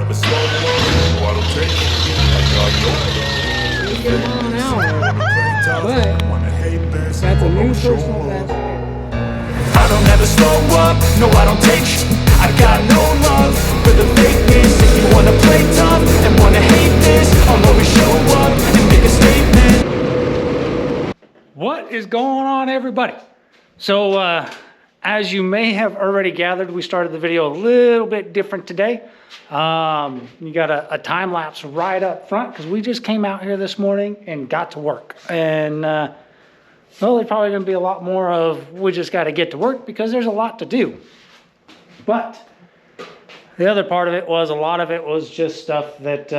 never slow up, no, I don't take it. I got no love. Get on out. Wanna play tough, But wanna hate this, that's a but new I'll show personal up. best. I don't ever slow up, no I don't take shit. I got no love for the fakeness. If you wanna play tough and wanna hate this, I'll always show up and make a statement. What is going on, everybody? So as you may have already gathered, we started the video a little bit different today. You got a time lapse right up front because we just came out here this morning and got to work. And well, there's probably going to be a lot more of we just got to get to work because there's a lot to do. But the other part of it was a lot of it was just stuff that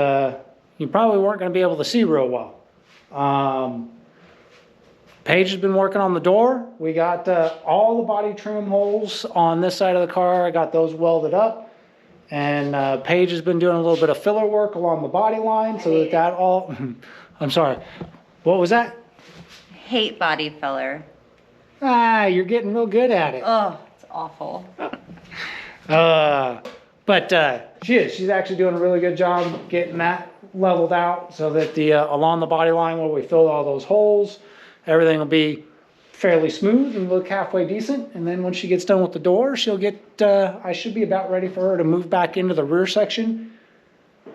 you probably weren't going to be able to see real well. Paige has been working on the door. We got all the body trim holes on this side of the car. I got those welded up. And Paige has been doing a little bit of filler work along the body line so that all, I'm sorry, what was that? Hate body filler. Ah, you're getting real good at it. Oh, it's awful. But she's actually doing a really good job getting that leveled out so that the along the body line where we filled all those holes, everything will be fairly smooth and look halfway decent. And then when she gets done with the door, she'll get, I should be about ready for her to move back into the rear section.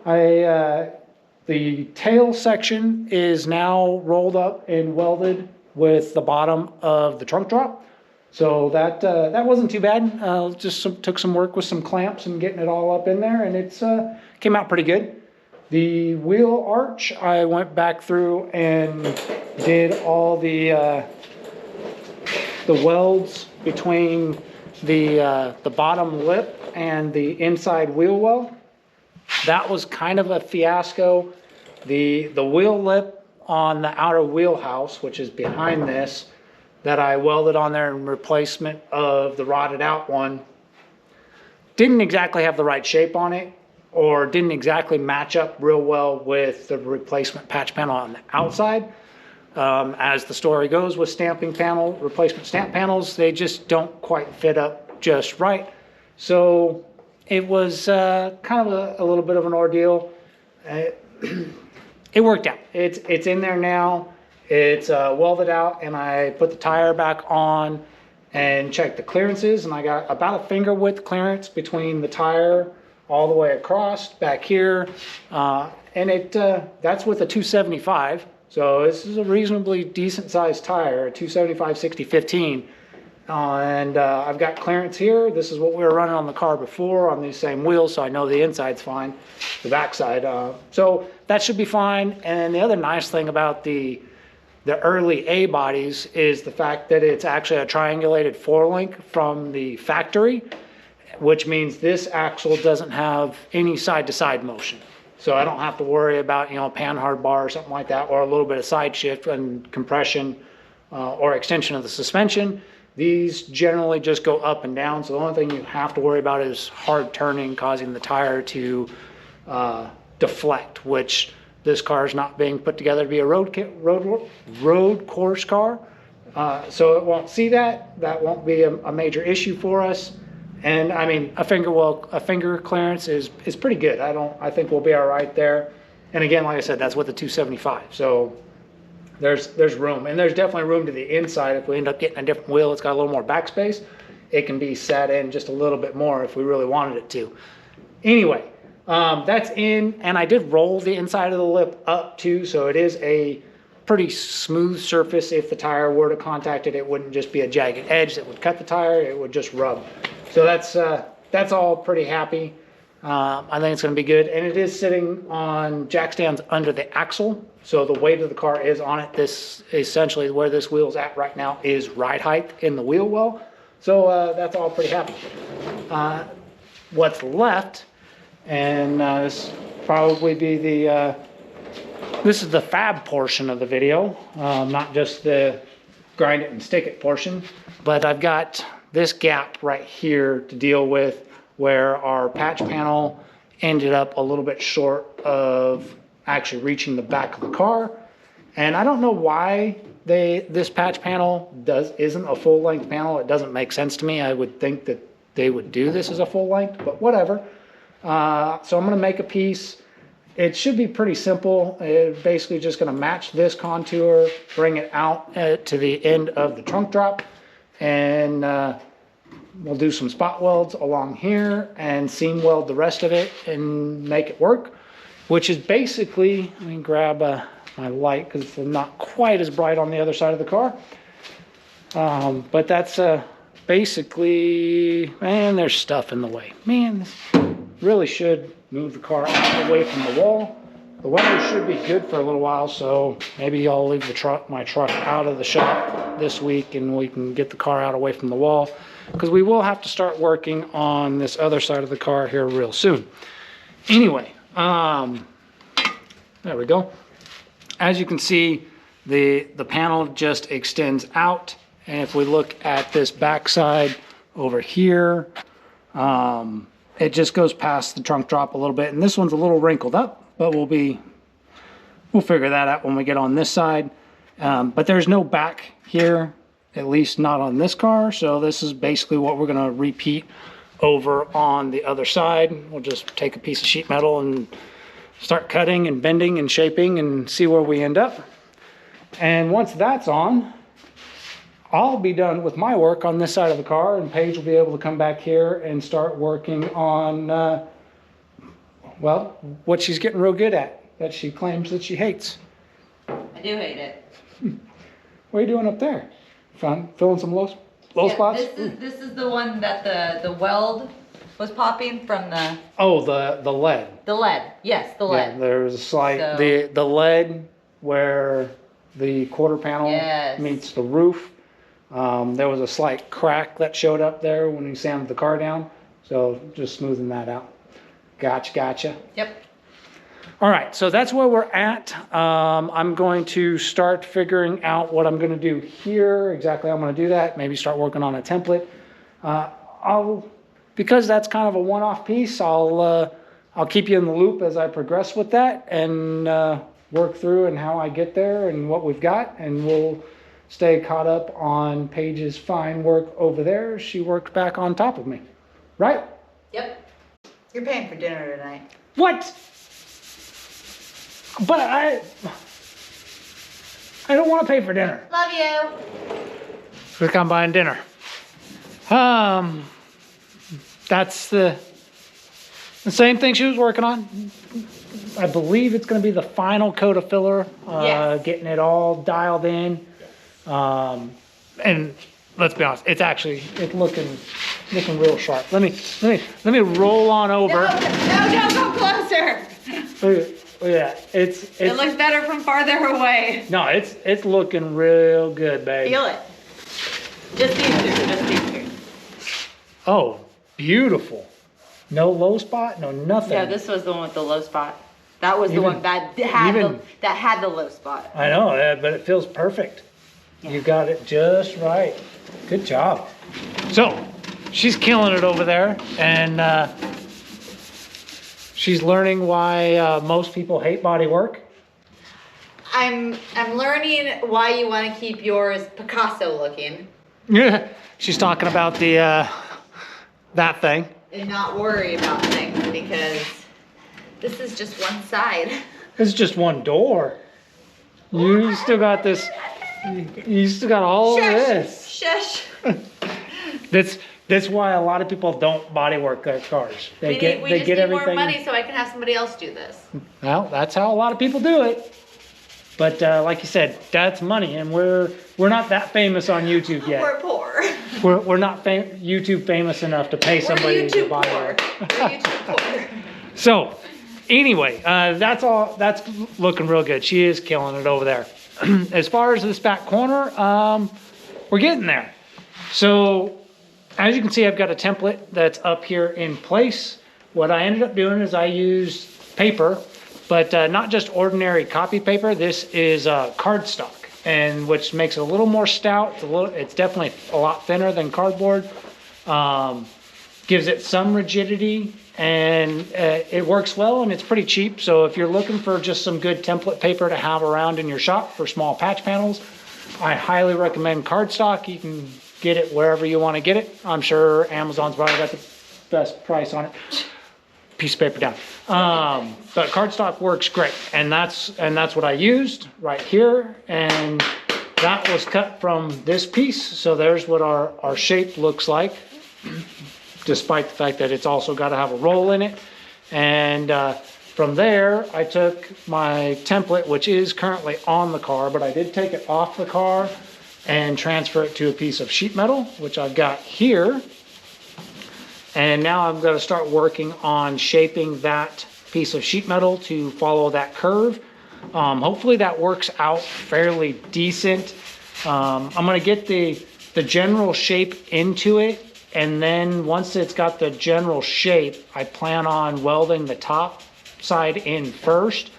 The tail section is now rolled up and welded with the bottom of the trunk drop. So that wasn't too bad. Took some work with some clamps and getting it all up in there, and it's came out pretty good. The wheel arch, I went back through and did all the welds between the bottom lip and the inside wheel well. That was kind of a fiasco. The wheel lip on the outer wheelhouse, which is behind this, that I welded on there in replacement of the rotted out one, didn't exactly have the right shape on it, or didn't exactly match up real well with the replacement patch panel on the outside. As the story goes with stamping panel, replacement stamp panels, they just don't quite fit up just right. So it was kind of a little bit of an ordeal. It worked out. It's in there now. It's welded out, and I put the tire back on and checked the clearances, and I got about a finger width clearance between the tire all the way across back here, and that's with a 275. So this is a reasonably decent sized tire, a 275 60/15. And I've got clearance here. This is what we were running on the car before on these same wheels, so I know the inside's fine, the backside. So that should be fine. And the other nice thing about the early A bodies is the fact that it's actually a triangulated 4-link from the factory, which means this axle doesn't have any side-to-side motion. So I don't have to worry about, a panhard bar or something like that, or a little bit of side shift and compression or extension of the suspension. These generally just go up and down. So the only thing you have to worry about is hard turning, causing the tire to deflect, which this car is not being put together to be a road course car. So it won't see that. That won't be a major issue for us. And I mean, a finger clearance is pretty good. I think we'll be all right there. And again, like I said, that's with the 275. So there's room, and there's definitely room to the inside. If we end up getting a different wheel, it's got a little more backspace. It can be sat in just a little bit more if we really wanted it to. Anyway, that's in, and I did roll the inside of the lip up too. So it is a pretty smooth surface. If the tire were to contact it, it wouldn't just be a jagged edge that would cut the tire. It would just rub. So that's all pretty happy. I think it's going to be good. And it is sitting on jack stands under the axle. So the weight of the car is on it. This essentially where this wheel's at right now is ride height in the wheel well. So that's all pretty happy. What's left, and this probably be this is the fab portion of the video, not just the grind it and stick it portion, but I've got this gap right here to deal with where our patch panel ended up a little bit short of actually reaching the back of the car. And I don't know why this patch panel isn't a full length panel. It doesn't make sense to me. I would think that they would do this as a full length, but whatever. So I'm gonna make a piece. It should be pretty simple. It's basically just gonna match this contour, bring it out to the end of the trunk drop, and we'll do some spot welds along here and seam weld the rest of it and make it work, which is basically, let me grab my light because it's not quite as bright on the other side of the car. But that's basically, man, there's stuff in the way. Man, this really should move the car out away from the wall. The weather should be good for a little while, so maybe I'll leave my truck out of the shop this week and we can get the car out away from the wall, because we will have to start working on this other side of the car here real soon. Anyway, there we go. As you can see, the panel just extends out. And if we look at this backside over here, it just goes past the trunk drop a little bit. And this one's a little wrinkled up, but we'll figure that out when we get on this side. But there's no back here, at least not on this car. So this is basically what we're gonna repeat over on the other side. We'll just take a piece of sheet metal and start cutting and bending and shaping and see where we end up. And once that's on, I'll be done with my work on this side of the car, and Paige will be able to come back here and start working on, well, what she's getting real good at, that she claims that she hates. I do hate it. What are you doing up there? Filling some low spots? This is the one that the weld was popping from the... Oh, the lead. The lead, yes, the lead. Yeah, there's a slight, So- the lead where the quarter panel Yes. meets the roof. There was a slight crack that showed up there when we sanded the car down. So just smoothing that out. Gotcha. Yep. All right, so that's where we're at. I'm going to start figuring out what I'm gonna do here, exactly how I'm gonna do that. Maybe start working on a template. Because that's kind of a one-off piece, I'll keep you in the loop as I progress with that and work through and how I get there and what we've got, and we'll stay caught up on Paige's fine work over there. She worked back on top of me, right? Yep. You're paying for dinner tonight. What? But I don't want to pay for dinner. Love you. Look, I'm buying dinner. That's the same thing she was working on. I believe it's going to be the final coat of filler, Yes. getting it all dialed in. And let's be honest, it's looking real sharp. Let me roll on over. No, don't go closer. Yeah, It looks better from farther away. no, it's looking real good, babe. Feel it. Just these two. Oh, beautiful. No low spot, no nothing. Yeah, this was the one with the low spot. That was the Even- one that had the low spot. I know, but it feels perfect. Yeah. You got it just right. Good job. So, she's killing it over there, and she's learning why most people hate body work. I'm learning why you want to keep yours Picasso looking Yeah, she's talking about the that thing. and not worry about things, because this is just one side. It's just one door. You still got this. You still got all of this. Shush. That's why a lot of people don't body work their cars. They We get just need everything. more money so I can have somebody else do this. Well, that's how a lot of people do it. But like you said, that's money, and we're not that famous on YouTube yet. We're poor. We're not YouTube famous enough to pay somebody We're to YouTube body poor. work. We're YouTube poor. So, anyway, that's all. That's looking real good. She is killing it over there. As far as this back corner, we're getting there. So, as you can see, I've got a template that's up here in place. What I ended up doing is I used paper, but not just ordinary copy paper. This is cardstock, and which makes it a little more stout. It's definitely a lot thinner than cardboard. Gives it some rigidity, and it works well, and it's pretty cheap. So if you're looking for just some good template paper to have around in your shop for small patch panels, I highly recommend cardstock. You can get it wherever you want to get it. I'm sure Amazon's probably got the best price on it. piece of paper down. But cardstock works great, and that's what I used right here, and that was cut from this piece. So there's what our shape looks like, despite the fact that it's also got to have a roll in it. And from there, I took my template, which is currently on the car, but I did take it off the car and transfer it to a piece of sheet metal, which I've got here. And now I'm going to start working on shaping that piece of sheet metal to follow that curve. Hopefully that works out fairly decent. I'm going to get the general shape into it, and then once it's got the general shape, I plan on welding the top side in first,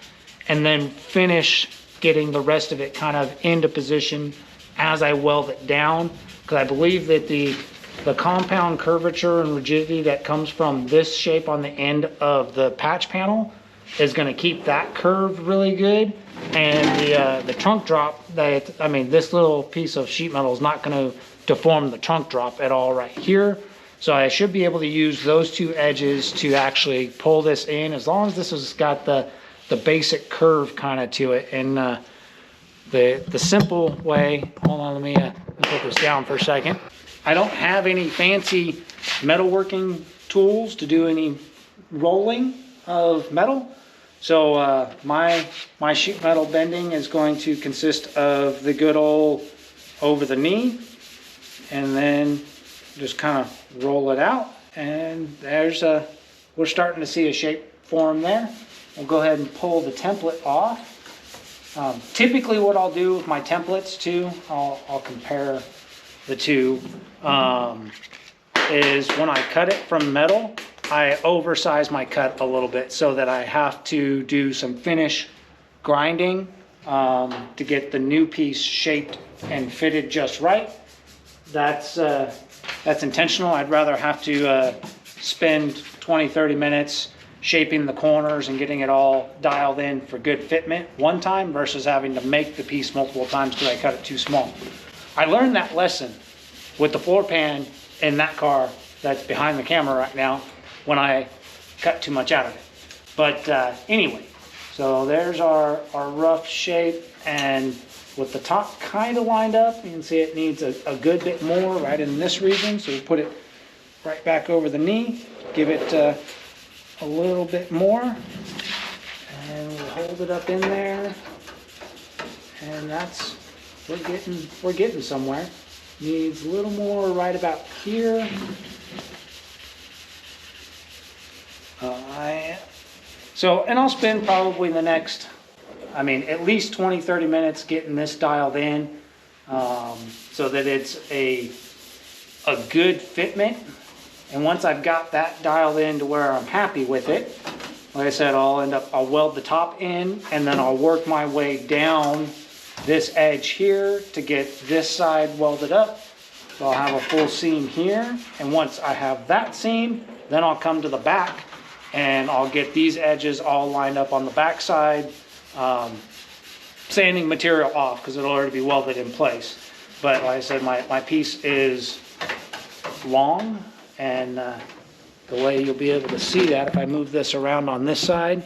and then finish getting the rest of it kind of into position as I weld it down, because I believe that the compound curvature and rigidity that comes from this shape on the end of the patch panel is going to keep that curve really good. And the trunk drop, this little piece of sheet metal is not going to deform the trunk drop at all right here. So I should be able to use those two edges to actually pull this in, as long as this has got the basic curve kind of to it. And the simple way, hold on, let me put this down for a second. I don't have any fancy metalworking tools to do any rolling of metal. So my sheet metal bending is going to consist of the good old over the knee, and then just kind of roll it out. And we're starting to see a shape form there. We'll go ahead and pull the template off. Typically what I'll do with my templates too, I'll compare the two, is when I cut it from metal, I oversize my cut a little bit so that I have to do some finish grinding to get the new piece shaped and fitted just right. That's intentional. I'd rather have to spend 20-30 minutes shaping the corners and getting it all dialed in for good fitment one time versus having to make the piece multiple times because I cut it too small. I learned that lesson with the floor pan in that car that's behind the camera right now when I cut too much out of it. But anyway, so there's our rough shape, and with the top kind of lined up, you can see it needs a good bit more right in this region. So we put it right back over the knee, give it a little bit more, and we'll hold it up in there, and we're getting somewhere. Needs a little more right about here. And I'll spend probably the next, at least 20-30 minutes getting this dialed in, so that it's a good fitment. And once I've got that dialed in to where I'm happy with it, like I said, I'll weld the top in, and then I'll work my way down this edge here to get this side welded up. So I'll have a full seam here, and once I have that seam, then I'll come to the back and I'll get these edges all lined up on the back side, sanding material off because it'll already be welded in place. But like I said, my piece is long, and the way you'll be able to see that if I move this around on this side,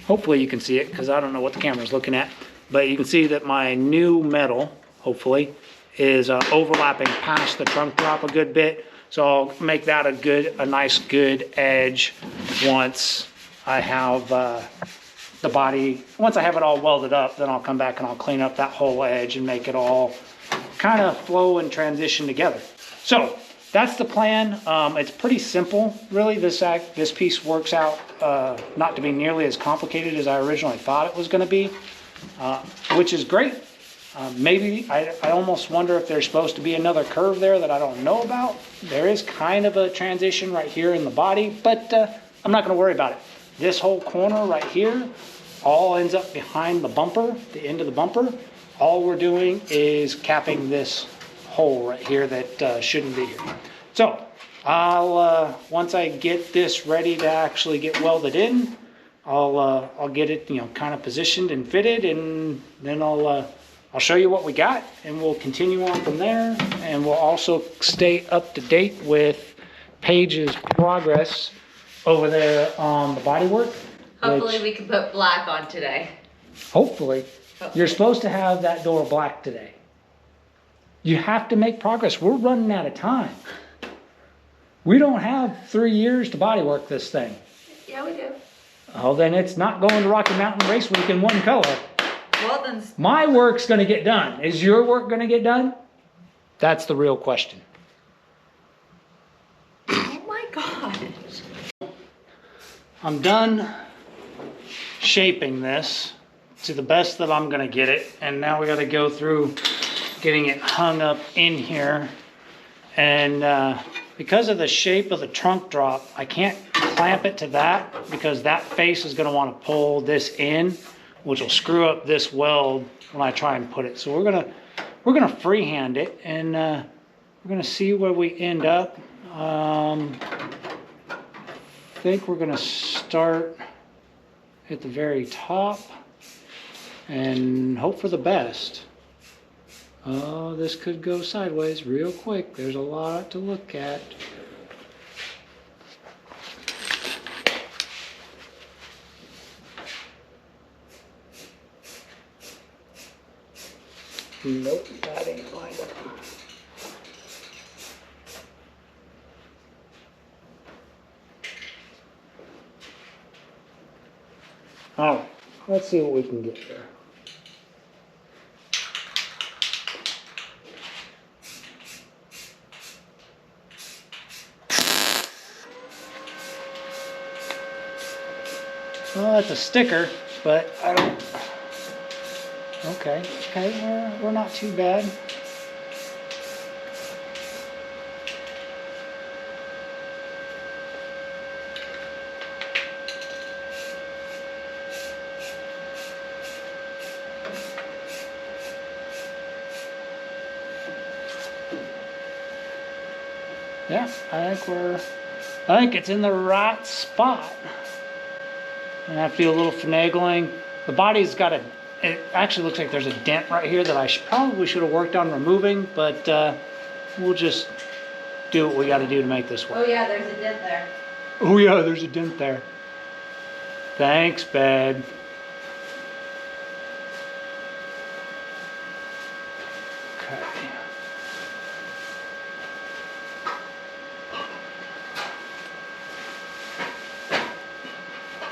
hopefully you can see it because I don't know what the camera's looking at, but you can see that my new metal, hopefully, is overlapping past the trunk drop a good bit. So I'll make that a nice good edge once I have the body, once I have it all welded up, then I'll come back and I'll clean up that whole edge and make it all kind of flow and transition together. So that's the plan. It's pretty simple, really. This piece works out not to be nearly as complicated as I originally thought it was going to be, which is great. Maybe I almost wonder if there's supposed to be another curve there that I don't know about. There is kind of a transition right here in the body, but I'm not going to worry about it. This whole corner right here all ends up behind the bumper, the end of the bumper. All we're doing is capping this hole right here that shouldn't be here. So I'll once I get this ready to actually get welded in, I'll get it kind of positioned and fitted, and then I'll show you what we got, and we'll continue on from there. And we'll also stay up to date with Paige's progress over there on the Bodywork. Hopefully which- we can put black on today. Hopefully. You're supposed to have that door black today. You have to make progress. We're running out of time. We don't have 3 years to bodywork this thing. Yeah, we do. Oh, then it's not going to Rocky Mountain Race Week in one color. Welding's. My work's gonna get done. Is your work gonna get done? That's the real question. Oh my gosh. I'm done shaping this to the best that I'm gonna get it. And now we gotta go through getting it hung up in here. And because of the shape of the trunk drop, I can't clamp it to that because that face is gonna wanna pull this in, which will screw up this weld when I try and put it. So we're gonna freehand it, and we're gonna see where we end up. I think we're gonna start at the very top and hope for the best. Oh, this could go sideways real quick. There's a lot to look at. Nope, that ain't lined up. Oh, let's see what we can get there. Well, that's a sticker, but I don't. Okay, we're not too bad. Yeah, I think it's in the right spot. And I have to do a little finagling. The body's got it actually looks like there's a dent right here that I probably should have worked on removing, but we'll just do what we got to do to make this work. Oh yeah, there's a dent there. Oh yeah, there's a dent there. Thanks, babe. Okay.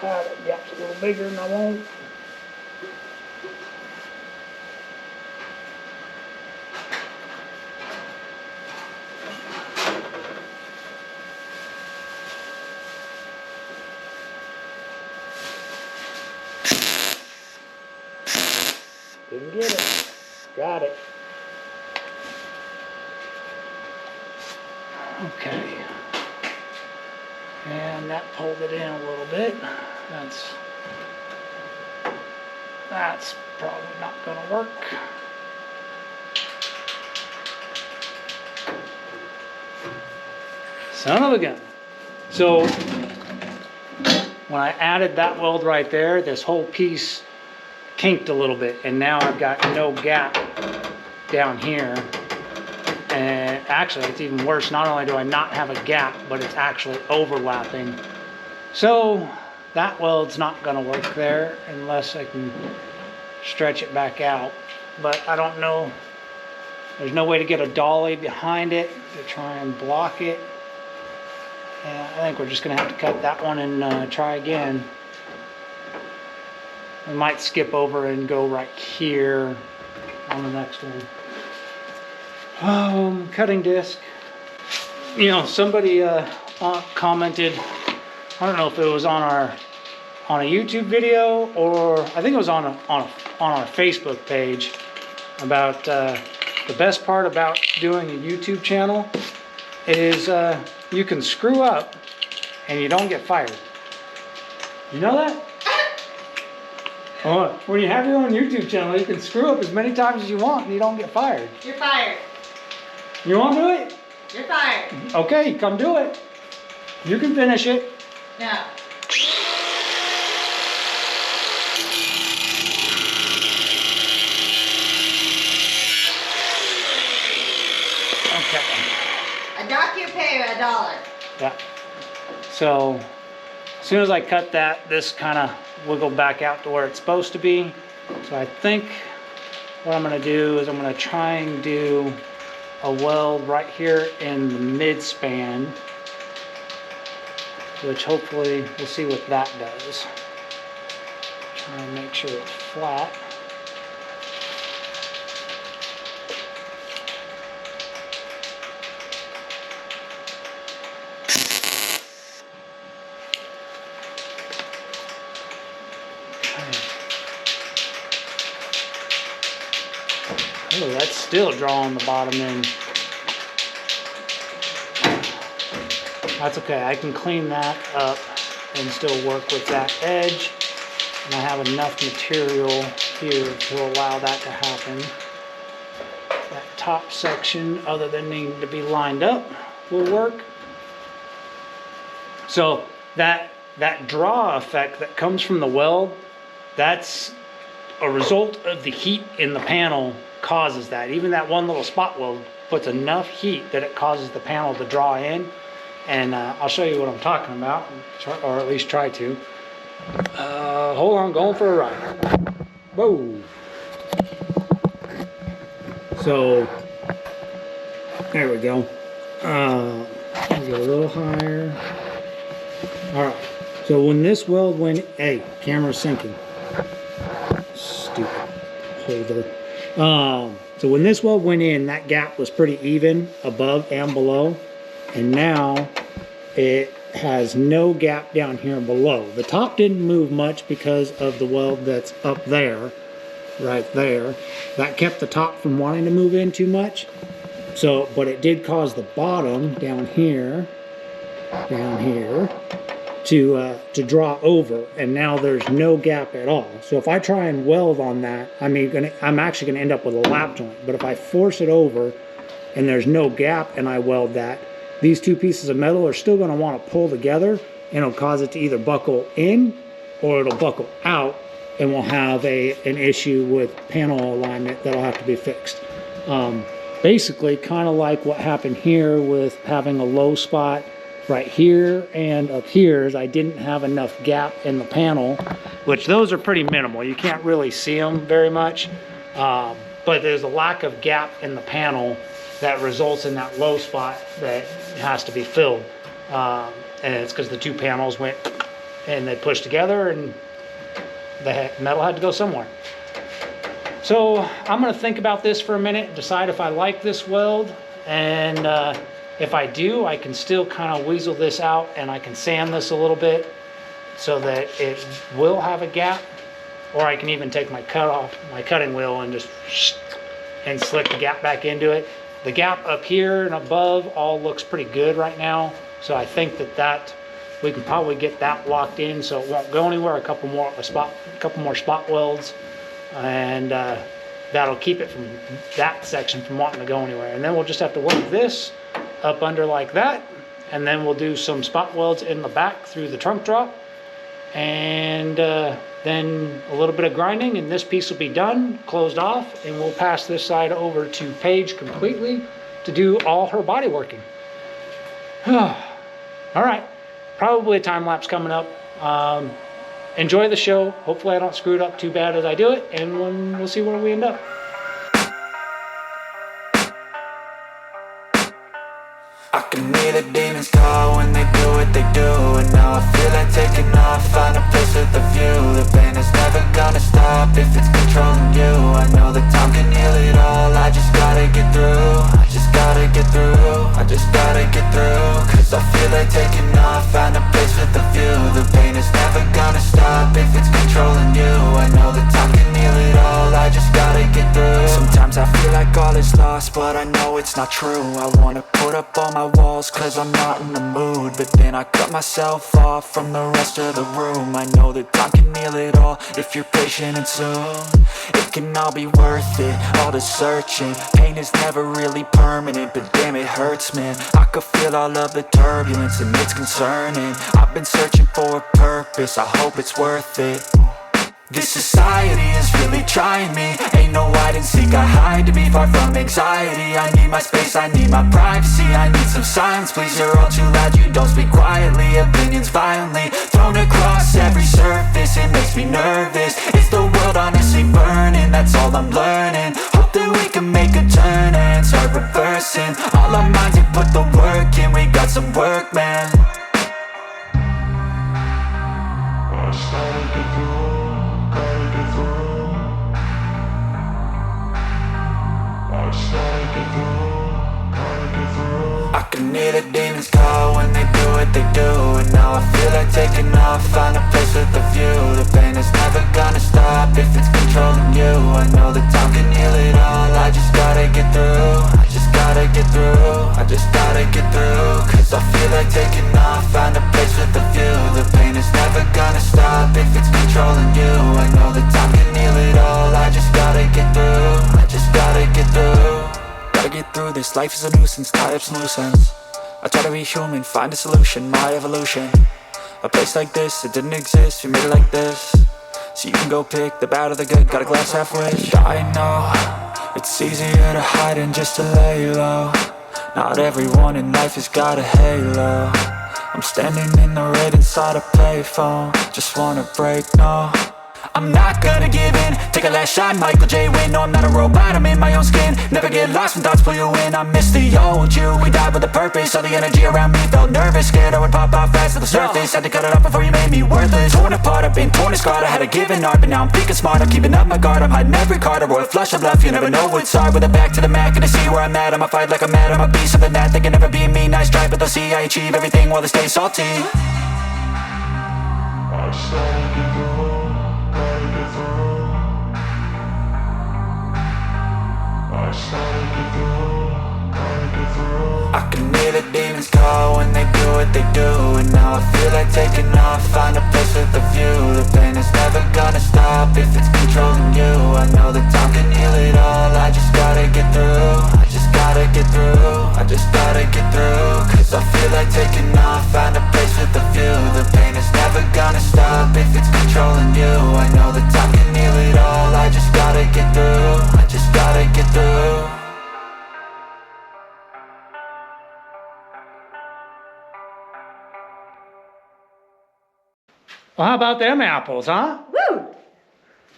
That gap's a little bigger than I want. Didn't get it. Got it. Okay. And that pulled it in a little bit. That's probably not gonna work. Son of a gun. So when I added that weld right there, this whole piece kinked a little bit, and now I've got no gap down here. And actually it's even worse. Not only do I not have a gap, but it's actually overlapping. So that weld's not gonna work there unless I can stretch it back out. But I don't know, there's no way to get a dolly behind it to try and block it. And I think we're just gonna have to cut that one and try again. We might skip over and go right here on the next one. Cutting disc. You know, somebody commented, I don't know if it was on a YouTube video or I think it was on our Facebook page about the best part about doing a YouTube channel is you can screw up and you don't get fired. You know that? Oh, when you have your own YouTube channel, you can screw up as many times as you want and you don't get fired. You're fired. You want to do it? You're fired. Okay, come do it. You can finish it. No. Okay. A dock you pay $1. Yeah. So soon as I cut that, this kind of wiggled back out to where it's supposed to be. So I think what I'm going to do is I'm going to try and do a weld right here in the mid span, which hopefully we'll see what that does. Try and make sure it's flat. Oh, that's still drawing the bottom in. That's okay, I can clean that up and still work with that edge. And I have enough material here to allow that to happen. That top section, other than needing to be lined up, will work. So that draw effect that comes from the weld, that's a result of the heat in the panel causes that. Even that one little spot weld puts enough heat that it causes the panel to draw in. And I'll show you what I'm talking about, or at least try to. Hold on, going for a ride. Whoa. So, there we go. Get a little higher. Alright, so when this weld went, hey, camera's sinking. Stupid holder. So when this weld went in, that gap was pretty even above and below. And now it has no gap down here below. The top didn't move much because of the weld that's up there, right there. That kept the top from wanting to move in too much. So, but it did cause the bottom down here to draw over, and now there's no gap at all. So if I try and weld on that, I'm actually gonna end up with a lap joint. But if I force it over and there's no gap and I weld that, these two pieces of metal are still gonna wanna pull together, and it'll cause it to either buckle in or it'll buckle out, and we'll have an issue with panel alignment that'll have to be fixed. Basically, kind of like what happened here with having a low spot right here and up here, is I didn't have enough gap in the panel, which those are pretty minimal. You can't really see them very much, but there's a lack of gap in the panel that results in that low spot that has to be filled. And it's because the two panels went and they pushed together, and the metal had to go somewhere. So I'm going to think about this for a minute, decide if I like this weld, and if I do, I can still kind of weasel this out, and I can sand this a little bit so that it will have a gap, or I can even take my cutting wheel and just slick the gap back into it. The gap up here and above all looks pretty good right now, so I think that we can probably get that locked in so it won't go anywhere. A couple more spot welds, and that'll keep it from that section from wanting to go anywhere. And then we'll just have to work this up under like that, and then we'll do some spot welds in the back through the trunk drop, and then a little bit of grinding, and this piece will be done, closed off, and we'll pass this side over to Paige completely to do all her body working. All right, probably a time lapse coming up. Enjoy the show. Hopefully I don't screw it up too bad as I do it, and we'll see where we end up. I can hear the demons call when they do what they do, and now I feel like taking off, find a place with a view. The pain is never gonna stop if it's controlling you. I know that time can heal it all, I just gotta get through. I just gotta get through, I just gotta get through. Cause I feel like taking off, find a place with a view. The pain is never gonna stop if it's controlling you. I know that time can heal it all, I just gotta get through. Sometimes I feel like all is lost, but I know it's not true. I wanna put up all my walls cause I'm not in the mood, but then I cut myself off from the rest of the room. I know that time can heal it all if you're patient, and soon it can all be worth it, all the searching. Pain is never really permanent, but damn it hurts, man. I could feel all of the turbulence and it's concerning. I've been searching for a purpose, I hope it's worth it. This society is really trying me. Ain't no hide and seek, I hide to be far from anxiety. I need my space, I need my privacy. I need some silence, please, you're all too loud. You don't speak quietly, opinions violently thrown across every surface. It makes me nervous. Is the world honestly burning? That's all I'm learning. Hope that we can make a turn and start reversing all our minds and put the work in. We got some work, man. I can hear the demons call when they do what they do. And now I feel like taking off, find a place with a view. The pain is never gonna stop if it's controlling you. I know that time can heal it all. I just gotta get through. I just gotta get through. I just gotta get through. Cause I feel like taking off, find a place with a view. The pain is never gonna stop if it's controlling you. I know that time can heal it all. I just gotta get through. I just gotta get through. Gotta get through this, life is a nuisance, tie up some loose ends. I try to be human, find a solution, my evolution. A place like this, it didn't exist, we made it like this. So you can go pick the bad or the good, got a glass half wish. I know, it's easier to hide than just to lay low. Not everyone in life has got a halo. I'm standing in the red inside a payphone. Just wanna break, no, I'm not gonna give in. Take a last shot, Michael J. Win. No, I'm not a robot, I'm in my own skin. Never get lost when thoughts pull you in. I miss the old you, we died with a purpose. All the energy around me felt nervous. Scared I would pop out fast to the surface. Had to cut it off before you made me worthless. Torn apart, I've been torn and scarred. I had a given art, but now I'm thinking smart. I'm keeping up my guard, I'm hiding every card. A royal flush of bluff, you never know what's hard. With a back to the mat, gonna see where I'm at. I'ma fight like I'm mad, I'ma be something that they can never be me. Nice try, but they'll see I achieve everything while they stay salty. I started to go. I can hear the demons call when they do what they do. And now I feel like taking off, find a place with a view. The pain is never gonna stop if it's controlling you. I know that time can heal it all. I just gotta get through. I just gotta get through. I just gotta get through. Cause I feel like taking off, find a place with a view. The pain is never gonna stop if it's controlling you. I know that time can heal it all. I just gotta get through. I just gotta get through. Well, how about them apples, huh? Woo!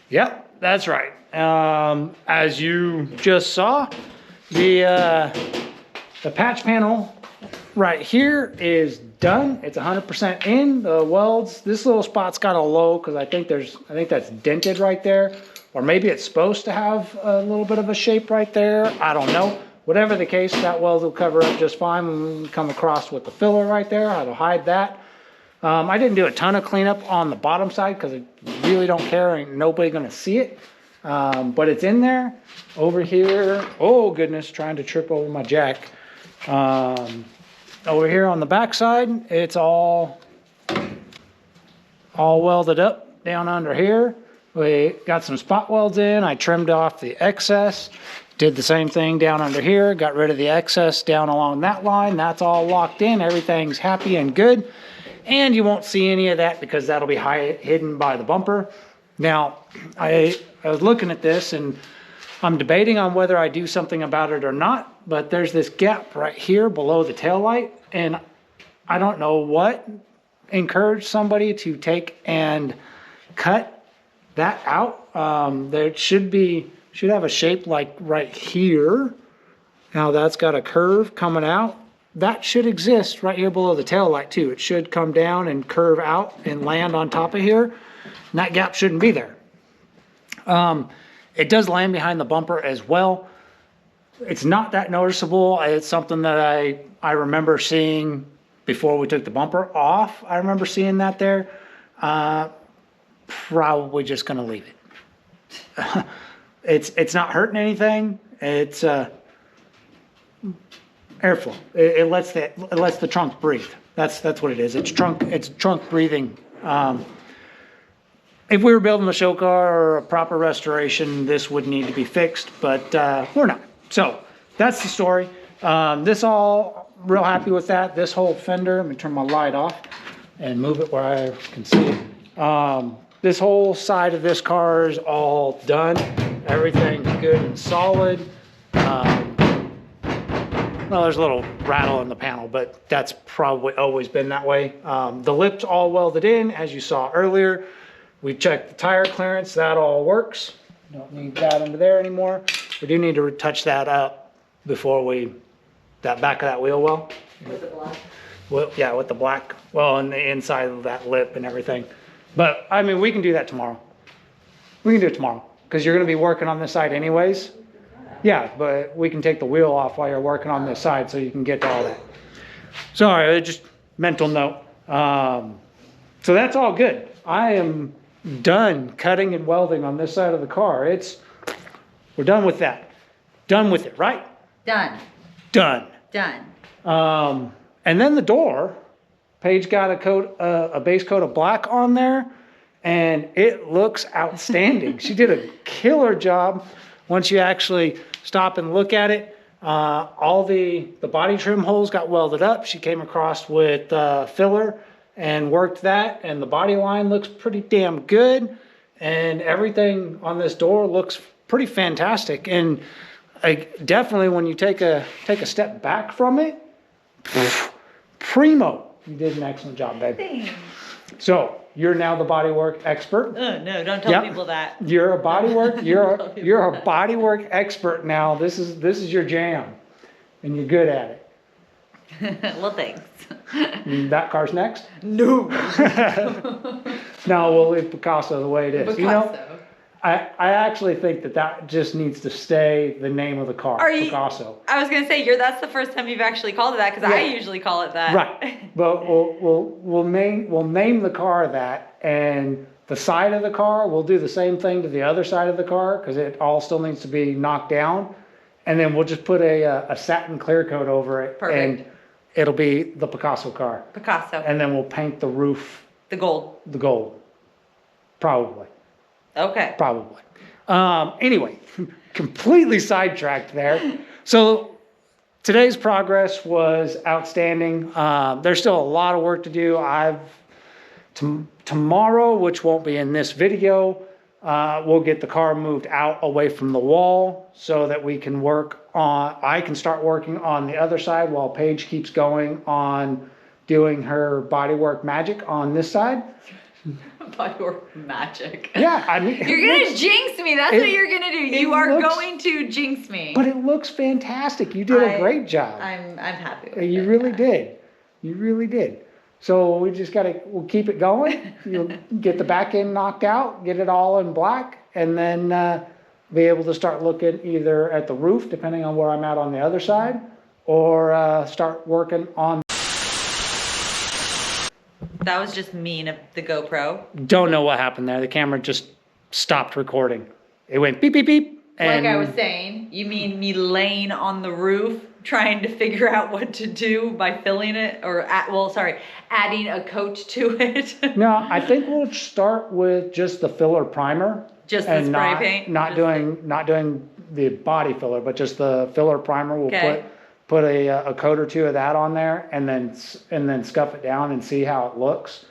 Yep, that's right. As you just saw, the patch panel right here is done. It's 100% in. The welds, this little spot's got a low because I think that's dented right there, or maybe it's supposed to have a little bit of a shape right there. I don't know. Whatever the case, that weld will cover up just fine when we come across with the filler right there. I'll hide that. I didn't do a ton of cleanup on the bottom side because I really don't care. Ain't nobody gonna see it. But it's in there. Over here, oh goodness, trying to trip over my jack. Over here on the back side, it's all welded up down under here. We got some spot welds in. I trimmed off the excess. Did the same thing down under here. Got rid of the excess down along that line. That's all locked in. Everything's happy and good. And you won't see any of that because that'll be hidden by the bumper. Now, I was looking at this and I'm debating on whether I do something about it or not, but there's this gap right here below the tail light, and I don't know what encouraged somebody to take and cut that out. There should have a shape like right here. Now that's got a curve coming out. That should exist right here below the tail light too. It should come down and curve out and land on top of here. And that gap shouldn't be there. It does land behind the bumper as well. It's not that noticeable. It's something that I remember seeing before we took the bumper off. I remember seeing that there. Probably just gonna leave it. It's not hurting anything. It's airflow. It lets the trunk breathe. That's what it is. It's trunk breathing. If we were building a show car or a proper restoration, this would need to be fixed, but we're not. So that's the story. This all real happy with that. This whole fender, let me turn my light off and move it where I can see it. this whole side of this car is all done. Everything's good and solid. Well, there's a little rattle in the panel, but that's probably always been that way. The lips all welded in, as you saw earlier. We checked the tire clearance, that all works. Don't need that under there anymore. We do need to touch that up before that back of that wheel well. With the black. Well, yeah, with the black, well, and the inside of that lip and everything. But, I mean, we can do that tomorrow. We can do it tomorrow, because you're gonna be working on this side anyways. Yeah, but we can take the wheel off while you're working on this side so you can get to all that. Sorry, just mental note. So that's all good. I am done cutting and welding on this side of the car. We're done with that. Done with it, right? Done. Done. Done. And then the door, Paige got a base coat of black on there, and it looks outstanding. She did a killer job. Once you actually stop and look at it, all the body trim holes got welded up. She came across with filler and worked that, and the body line looks pretty damn good, and everything on this door looks pretty fantastic. And definitely when you take a step back from it, primo. You did an excellent job, babe. Thanks. So you're now the bodywork expert. No, don't tell people that. You're a bodywork. You're a bodywork expert now. This is your jam, and you're good at it. Well, thanks. That car's next. No. No, we'll leave Picasso the way it is. Picasso. You know, I actually think that just needs to stay the name of the car, Picasso. I was gonna say that's the first time you've actually called it that, because I usually call it that. Right, but we'll name the car that, and the side of the car we'll do the same thing to the other side of the car because it all still needs to be knocked down, and then we'll just put a satin clear coat over it. Perfect. And it'll be the Picasso car. Picasso. And then we'll paint the roof The gold. the gold. Probably. Okay. Probably. Anyway, completely sidetracked there. So today's progress was outstanding. There's still a lot of work to do. Tomorrow, which won't be in this video, we'll get the car moved out away from the wall so that we can I can start working on the other side while Paige keeps going on doing her bodywork magic on this side. Bodywork magic. Yeah, I mean, You're gonna jinx me. That's what you're gonna do. You are going to jinx me. But it looks fantastic. You did a great job. I'm happy with You it. really did. You really did. So we'll keep it going. You'll get the back end knocked out, get it all in black, and then be able to start looking either at the roof, depending on where I'm at on the other side, or start working on. That was just mean of the GoPro. Don't know what happened there. The camera just stopped recording. It went beep, beep, beep. And Like I was saying, you mean me laying on the roof trying to figure out what to do by filling it, or adding a coat to it? No, I think we'll start with just the filler primer. Just the spray paint? Not doing the body filler, but just the filler primer. We'll put a coat or two of that on there, and then scuff it down and see how it looks.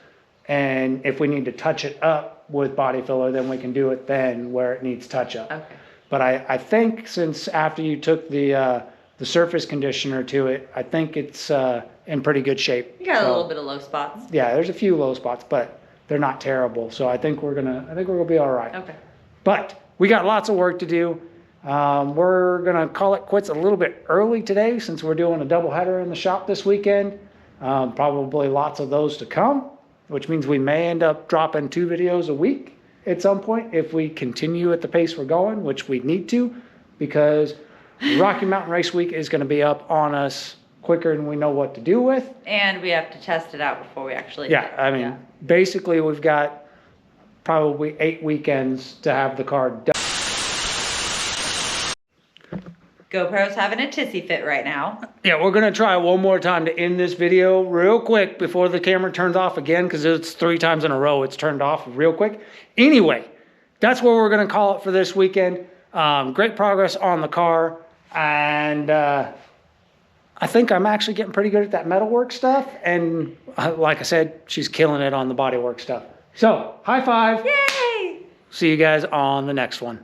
And if we need to touch it up with body filler, then we can do it then where it needs touch up. Okay. But I think since after you took the surface conditioner to it, I think it's in pretty good shape. You got a little bit of low spots. Yeah, there's a few low spots, but they're not terrible. So I think we're gonna be all right. Okay. But we got lots of work to do. We're gonna call it quits a little bit early today since we're doing a doubleheader in the shop this weekend. Probably lots of those to come, which means we may end up dropping 2 videos a week at some point if we continue at the pace we're going, which we need to, because Rocky Mountain Race Week is gonna be up on us quicker than we know what to do with. And we have to test it out before we actually do Yeah, it. I mean, basically we've got probably 8 weekends to have the car done. GoPro's having a tissy fit right now. Yeah, we're gonna try one more time to end this video real quick before the camera turns off again, because it's 3 times in a row it's turned off real quick. Anyway, that's what we're gonna call it for this weekend. Great progress on the car, and I think I'm actually getting pretty good at that metalwork stuff, and like I said, she's killing it on the bodywork stuff. So, high five. Yay! See you guys on the next one.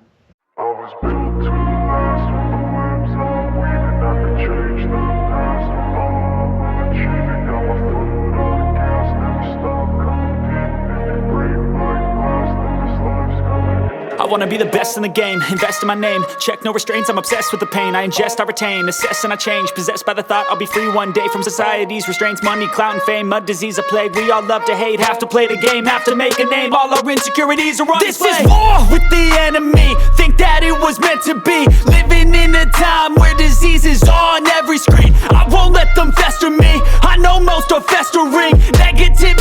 I was built to last with the whims on weed and I could change the past. I'm achieving, got my foot on the gas, never stop competing. If you break my glass, then this life's gonna end. I wanna be the best in the game, invest in my name. Check no restraints, I'm obsessed with the pain. I ingest, I retain, assess and I change. Possessed by the thought I'll be free one day from society's restraints. Money, clout and fame, mud, disease, a plague. We all love to hate, have to play the game, have to make a name. All our insecurities are on display. This is war with the enemy, think that it was meant to be. Living in a time where disease is on every screen. I won't let them fester me, I know most are festering. Negativity